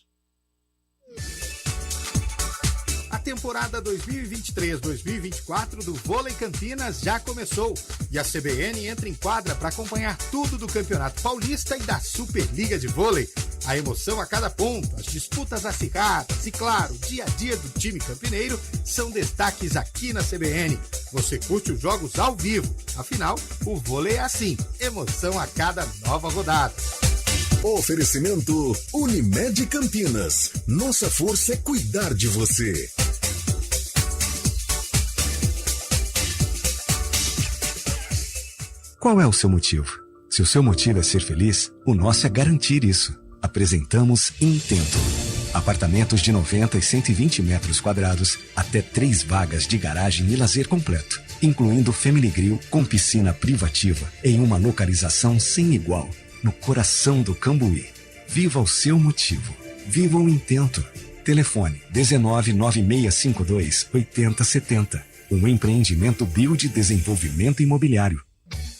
A temporada 2023-2024 do Vôlei Campinas já começou e a CBN entra em quadra para acompanhar tudo do Campeonato Paulista e da Superliga de Vôlei. A emoção a cada ponto, as disputas acirradas e, claro, o dia a dia do time campineiro são destaques aqui na CBN. Você curte os jogos ao vivo, afinal, o vôlei é assim, emoção a cada nova rodada. Oferecimento Unimed Campinas. Nossa força é cuidar de você. Qual é o seu motivo? Se o seu motivo é ser feliz, o nosso é garantir isso. Apresentamos Intento. Apartamentos de 90 e 120 metros quadrados, até 3 vagas de garagem e lazer completo, incluindo Family Grill com piscina privativa, em uma localização sem igual. No coração do Cambuí. Viva o seu motivo. Viva o Intento. Telefone 199652-8070. Um empreendimento Build Desenvolvimento Imobiliário.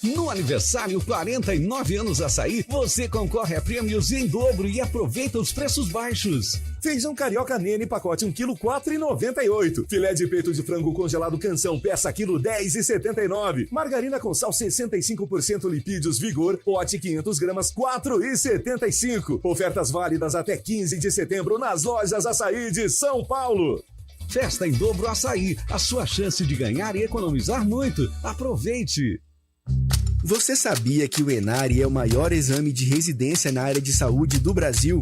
No aniversário 49 anos Açaí, você concorre a prêmios em dobro e aproveita os preços baixos. Feijão carioca Nene, pacote 1 kg, R$4,98. Filé de peito de frango congelado Canção, peça quilo, R$10,79. Margarina com sal 65% lipídios Vigor, pote 500 gramas, R$4,75. Ofertas válidas até 15 de setembro nas lojas Açaí de São Paulo. Festa em dobro Açaí, a sua chance de ganhar e economizar muito. Aproveite! Você sabia que o Enari é o maior exame de residência na área de saúde do Brasil?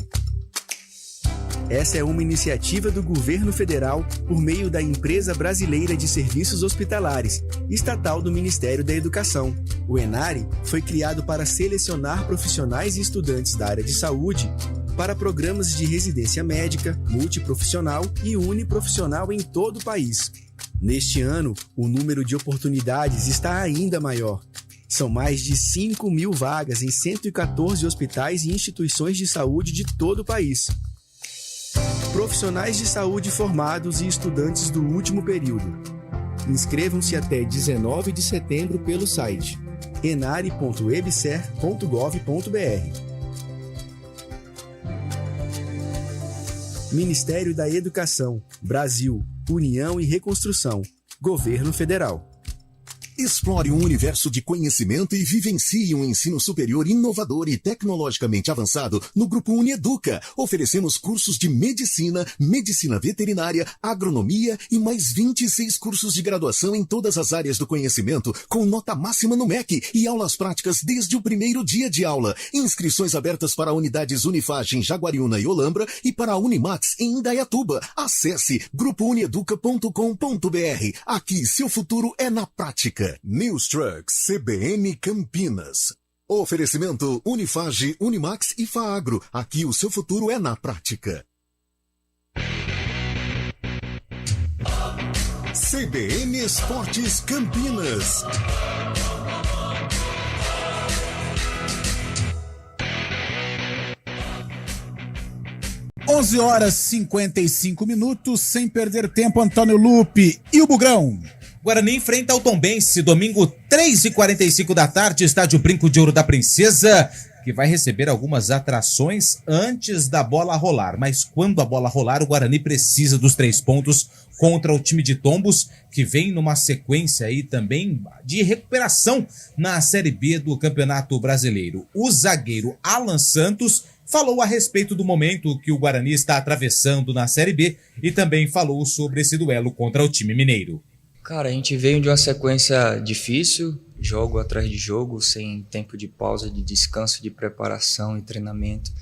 Essa é uma iniciativa do governo federal por meio da Empresa Brasileira de Serviços Hospitalares, estatal do Ministério da Educação. O Enari foi criado para selecionar profissionais e estudantes da área de saúde para programas de residência médica, multiprofissional e uniprofissional em todo o país. Neste ano, o número de oportunidades está ainda maior. São mais de 5 mil vagas em 114 hospitais e instituições de saúde de todo o país. Profissionais de saúde formados e estudantes do último período. Inscrevam-se até 19 de setembro pelo site enari.ebser.gov.br. Ministério da Educação, Brasil, União e Reconstrução, Governo Federal. Explore um universo de conhecimento e vivencie um ensino superior inovador e tecnologicamente avançado no Grupo Unieduca. Oferecemos cursos de medicina, medicina veterinária, agronomia e mais 26 cursos de graduação em todas as áreas do conhecimento, com nota máxima no MEC e aulas práticas desde o primeiro dia de aula. Inscrições abertas para unidades Unifage em Jaguariúna e Olambra e para a Unimax em Indaiatuba. Acesse grupounieduca.com.br. Aqui seu futuro é na prática. News Trucks CBN Campinas. Oferecimento Unifage, Unimax e Faagro. Aqui o seu futuro é na prática. CBN Esportes Campinas. Onze horas 55 minutos, sem perder tempo, Antônio Lupe e o Bugrão. Guarani enfrenta o Tombense, domingo 3h45 da tarde, estádio Brinco de Ouro da Princesa, que vai receber algumas atrações antes da bola rolar. Mas quando a bola rolar, o Guarani precisa dos 3 pontos contra o time de Tombos, que vem numa sequência aí também de recuperação na Série B do Campeonato Brasileiro. O zagueiro Alan Santos falou a respeito do momento que o Guarani está atravessando na Série B e também falou sobre esse duelo contra o time mineiro. Cara, a gente veio de uma sequência difícil, jogo atrás de jogo, sem tempo de pausa, de descanso, de preparação e treinamento.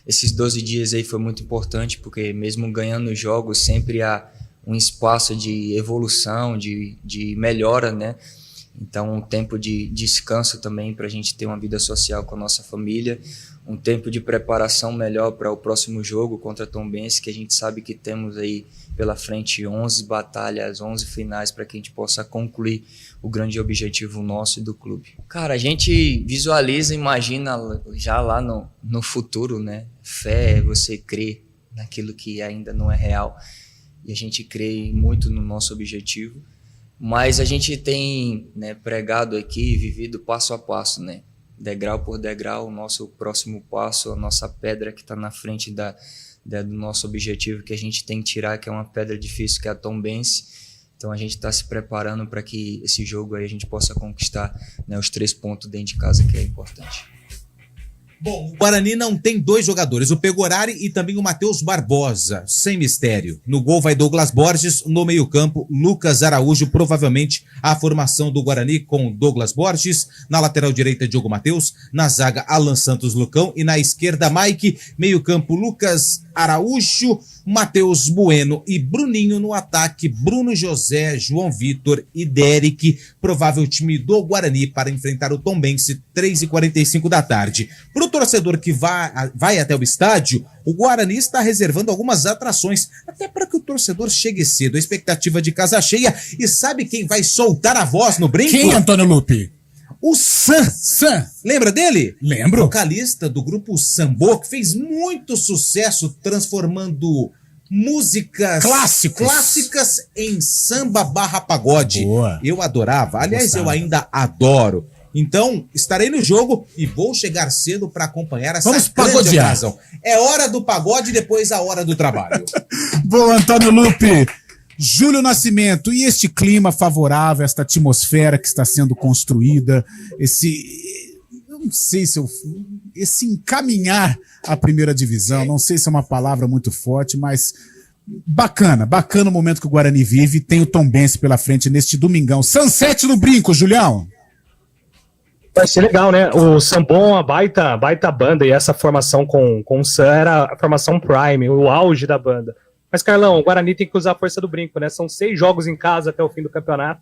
Esses 12 dias aí foi muito importante, porque mesmo ganhando jogos, sempre há um espaço de evolução, de melhora, né? Então, um tempo de descanso também para a gente ter uma vida social com a nossa família, um tempo de preparação melhor para o próximo jogo contra a Tombense, que a gente sabe que temos aí pela frente 11 batalhas, 11 finais para que a gente possa concluir o grande objetivo nosso e do clube. Cara, a gente visualiza, imagina já lá no futuro, né? Fé é você crer naquilo que ainda não é real, e a gente crê muito no nosso objetivo, mas a gente tem, né, pregado aqui, vivido passo a passo, né? Degrau por degrau, o nosso próximo passo, a nossa pedra que está na frente do nosso objetivo que a gente tem que tirar, que é uma pedra difícil, que é a Tombense. Então a gente está se preparando para que esse jogo aí a gente possa conquistar, né, os 3 pontos dentro de casa, que é importante. Bom, o Guarani não tem 2 jogadores, o Pegorari e também o Matheus Barbosa, sem mistério. No gol vai Douglas Borges, no meio-campo Lucas Araújo, provavelmente a formação do Guarani com Douglas Borges, na lateral direita Diogo Matheus, na zaga Alan Santos Lucão e na esquerda Mike, meio-campo Lucas Araújo, Matheus Bueno e Bruninho no ataque, Bruno José, João Vitor e Derek, provável time do Guarani para enfrentar o Tombense, 3h45 da tarde. Para o torcedor que vai até o estádio, o Guarani está reservando algumas atrações, até para que o torcedor chegue cedo. A expectativa de casa cheia. E sabe quem vai soltar a voz no brinco? Quem, Antônio Lupe? O Sam. Lembra dele? Lembro. Vocalista do grupo Sambô, que fez muito sucesso transformando músicas clássicas em samba/pagode. Boa. Eu adorava. Aliás, eu ainda adoro. Então, estarei no jogo e vou chegar cedo para acompanhar essa grande ocasião. É hora do pagode, depois a hora do trabalho. Boa, Antônio Lupe. Júlio Nascimento, e este clima favorável, esta atmosfera que está sendo construída, esse encaminhar à primeira divisão, não sei se é uma palavra muito forte, mas bacana o momento que o Guarani vive, tem o Tombense pela frente neste domingão. Sunset no Brinco, Julião. Vai ser legal, né? O Sambon é uma baita banda, e essa formação com o Sam era a formação Prime, o auge da banda. Mas, Carlão, o Guarani tem que usar a força do brinco, né? São 6 jogos em casa até o fim do campeonato.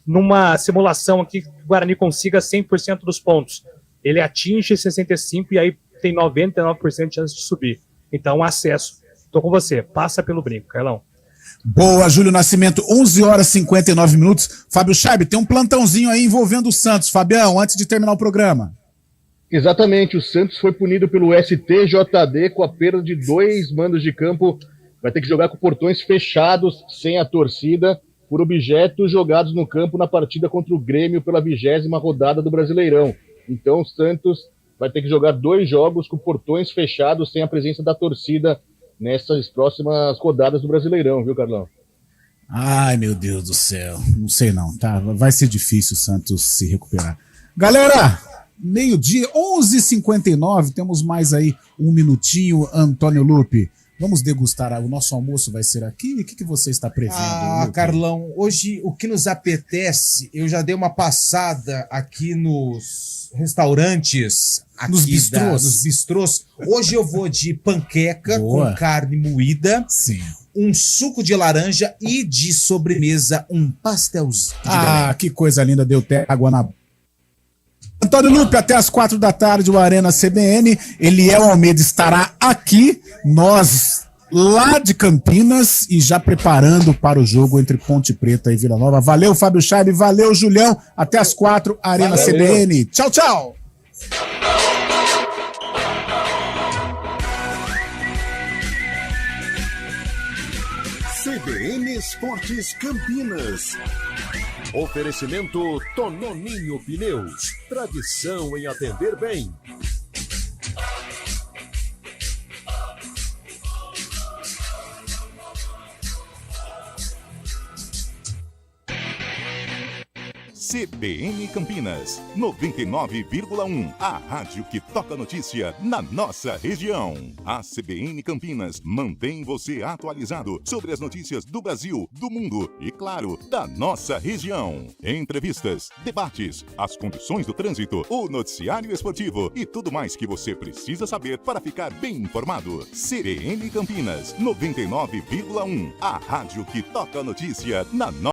Numa simulação aqui, o Guarani consiga 100% dos pontos. Ele atinge 65% e aí tem 99% de chance de subir. Então, acesso. Tô com você. Passa pelo brinco, Carlão. Boa, Júlio Nascimento. 11 horas e 59 minutos. Fábio Chaib, tem um plantãozinho aí envolvendo o Santos. Fabião, antes de terminar o programa. Exatamente. O Santos foi punido pelo STJD com a perda de 2 mandos de campo. Vai ter que jogar com portões fechados, sem a torcida, por objetos jogados no campo na partida contra o Grêmio pela 20ª rodada do Brasileirão. Então o Santos vai ter que jogar 2 jogos com portões fechados, sem a presença da torcida nessas próximas rodadas do Brasileirão, viu, Carlão? Ai, meu Deus do céu. Não sei não, tá? Vai ser difícil o Santos se recuperar. Galera, meio-dia, 11h59, temos mais aí um minutinho, Antônio Lupe. Vamos degustar, o nosso almoço vai ser aqui? O que você está prevendo? Lupe? Carlão, hoje o que nos apetece, eu já dei uma passada aqui nos restaurantes, aqui nos bistrôs. Hoje eu vou de panqueca com carne moída, sim, um suco de laranja e de sobremesa um pastelzinho de Belém. Que coisa linda, deu até água na... Antônio Lupe, até às 4 da tarde, o Arena CBN. Eliel Almeida estará aqui. Nós lá de Campinas e já preparando para o jogo entre Ponte Preta e Vila Nova. Valeu, Fábio Chaib, valeu, Julião. Até às 4, Arena CBN. Tchau, tchau. CBN Esportes Campinas. Oferecimento Tononinho Pneus. Tradição em atender bem. CBN Campinas, 99,1. A rádio que toca notícia na nossa região. A CBN Campinas mantém você atualizado sobre as notícias do Brasil, do mundo e, claro, da nossa região. Entrevistas, debates, as condições do trânsito, o noticiário esportivo e tudo mais que você precisa saber para ficar bem informado. CBN Campinas, 99,1. A rádio que toca notícia na nossa